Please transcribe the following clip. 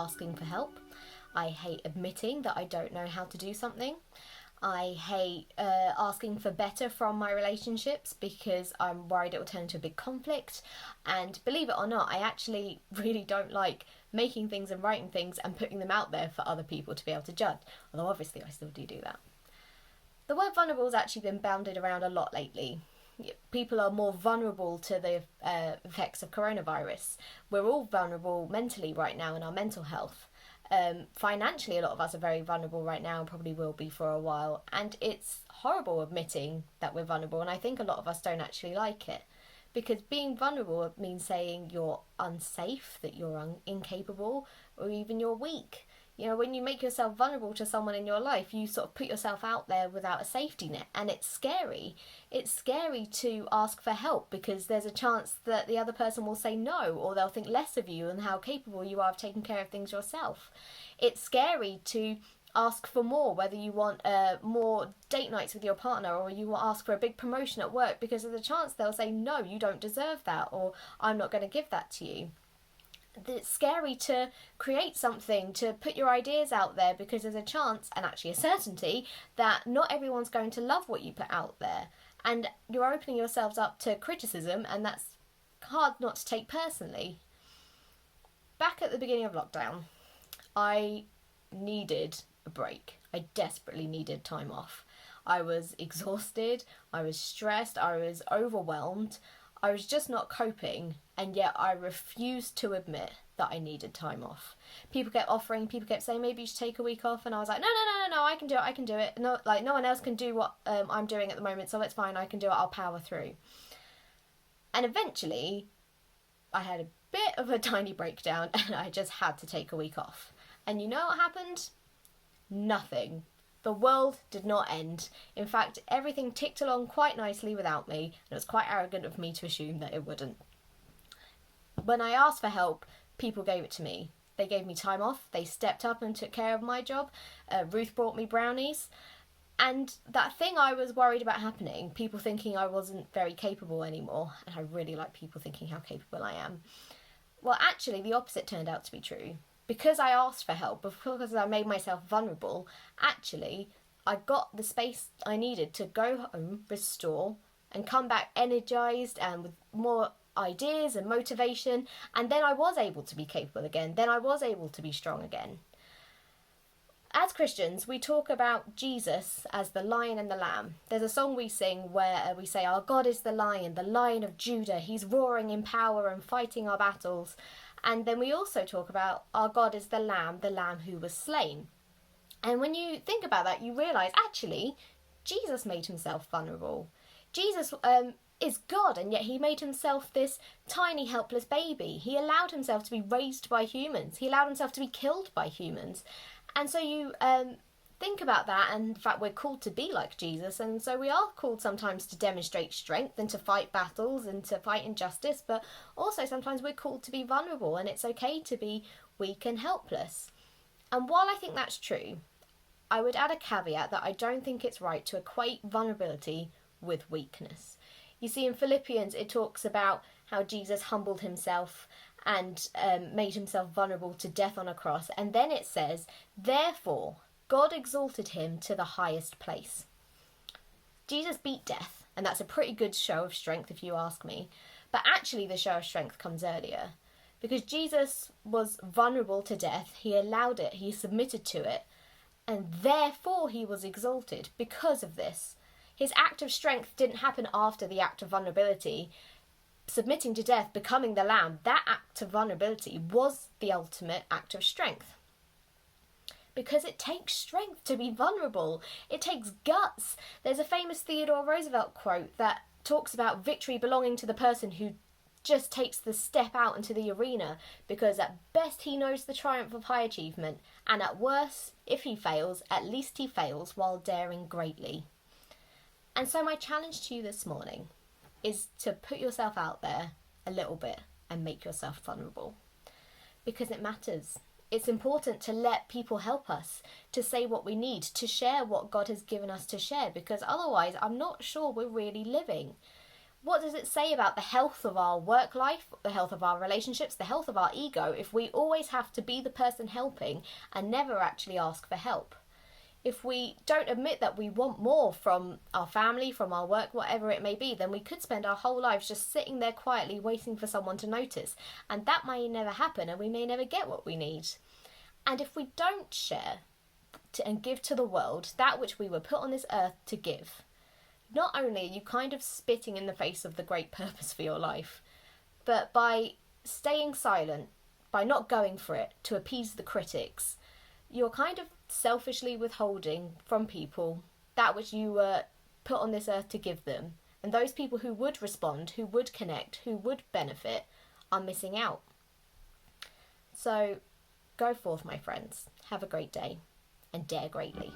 asking for help. I hate admitting that I don't know how to do something. I hate asking for better from my relationships because I'm worried it will turn into a big conflict. And believe it or not, I actually really don't like making things and writing things and putting them out there for other people to be able to judge. Although obviously I still do that. The word vulnerable has actually been bounded around a lot lately. People are more vulnerable to the effects of coronavirus. We're all vulnerable mentally right now in our mental health. Financially, a lot of us are very vulnerable right now and probably will be for a while. And it's horrible admitting that we're vulnerable. And I think a lot of us don't actually like it. Because being vulnerable means saying you're unsafe, that you're incapable, or even you're weak. You know, when you make yourself vulnerable to someone in your life, you sort of put yourself out there without a safety net. And it's scary. It's scary to ask for help because there's a chance that the other person will say no, or they'll think less of you and how capable you are of taking care of things yourself. It's scary to ask for more, whether you want more date nights with your partner or you will ask for a big promotion at work, because there's a chance they'll say, no, you don't deserve that, or I'm not going to give that to you. It's scary to create something, to put your ideas out there, because there's a chance, and actually a certainty, that not everyone's going to love what you put out there. And you're opening yourselves up to criticism, and that's hard not to take personally. Back at the beginning of lockdown, I needed a break. I desperately needed time off. I was exhausted, I was stressed, I was overwhelmed. I was just not coping, and yet I refused to admit that I needed time off. People kept saying, maybe you should take a week off, and I was like, no, I can do it. No, like, no one else can do what I'm doing at the moment, so it's fine, I can do it, I'll power through. And eventually, I had a bit of a tiny breakdown, and I just had to take a week off. And you know what happened? Nothing. The world did not end. In fact, everything ticked along quite nicely without me, and it was quite arrogant of me to assume that it wouldn't. When I asked for help, people gave it to me. They gave me time off, they stepped up and took care of my job. Ruth brought me brownies. And that thing I was worried about happening, people thinking I wasn't very capable anymore, and I really like people thinking how capable I am. Well, actually, the opposite turned out to be true. Because I asked for help, because I made myself vulnerable, actually, I got the space I needed to go home, restore, and come back energised and with more ideas and motivation, and then I was able to be capable again. Then I was able to be strong again. As Christians, we talk about Jesus as the lion and the lamb. There's a song we sing where we say, our God is the lion of Judah. He's roaring in power and fighting our battles. And then we also talk about our God is the lamb who was slain. And when you think about that, you realise, actually, Jesus made himself vulnerable. Jesus is God, and yet he made himself this tiny, helpless baby. He allowed himself to be raised by humans. He allowed himself to be killed by humans. And so you think about that, and in fact we're called to be like Jesus, and so we are called sometimes to demonstrate strength and to fight battles and to fight injustice, but also sometimes we're called to be vulnerable, and it's okay to be weak and helpless. And while I think that's true, I would add a caveat that I don't think it's right to equate vulnerability with weakness. You see, in Philippians it talks about how Jesus humbled himself and made himself vulnerable to death on a cross, and then it says, therefore God exalted him to the highest place. Jesus beat death, and that's a pretty good show of strength if you ask me. But actually the show of strength comes earlier. Because Jesus was vulnerable to death, he allowed it, he submitted to it, and therefore he was exalted because of this. His act of strength didn't happen after the act of vulnerability. Submitting to death, becoming the lamb, that act of vulnerability was the ultimate act of strength. Because it takes strength to be vulnerable. It takes guts. There's a famous Theodore Roosevelt quote that talks about victory belonging to the person who just takes the step out into the arena, because at best he knows the triumph of high achievement, and at worst, if he fails, at least he fails while daring greatly. And so my challenge to you this morning is to put yourself out there a little bit and make yourself vulnerable. Because it matters. It's important to let people help us, to say what we need, to share what God has given us to share, because otherwise I'm not sure we're really living. What does it say about the health of our work life, the health of our relationships, the health of our ego, if we always have to be the person helping and never actually ask for help? If we don't admit that we want more from our family, from our work, whatever it may be, then we could spend our whole lives just sitting there quietly waiting for someone to notice. And that may never happen, and we may never get what we need. And if we don't share and give to the world that which we were put on this earth to give, not only are you kind of spitting in the face of the great purpose for your life, but by staying silent, by not going for it to appease the critics, you're kind of selfishly withholding from people that which you were put on this earth to give them. And those people who would respond, who would connect, who would benefit, are missing out. So go forth, my friends. Have a great day and dare greatly.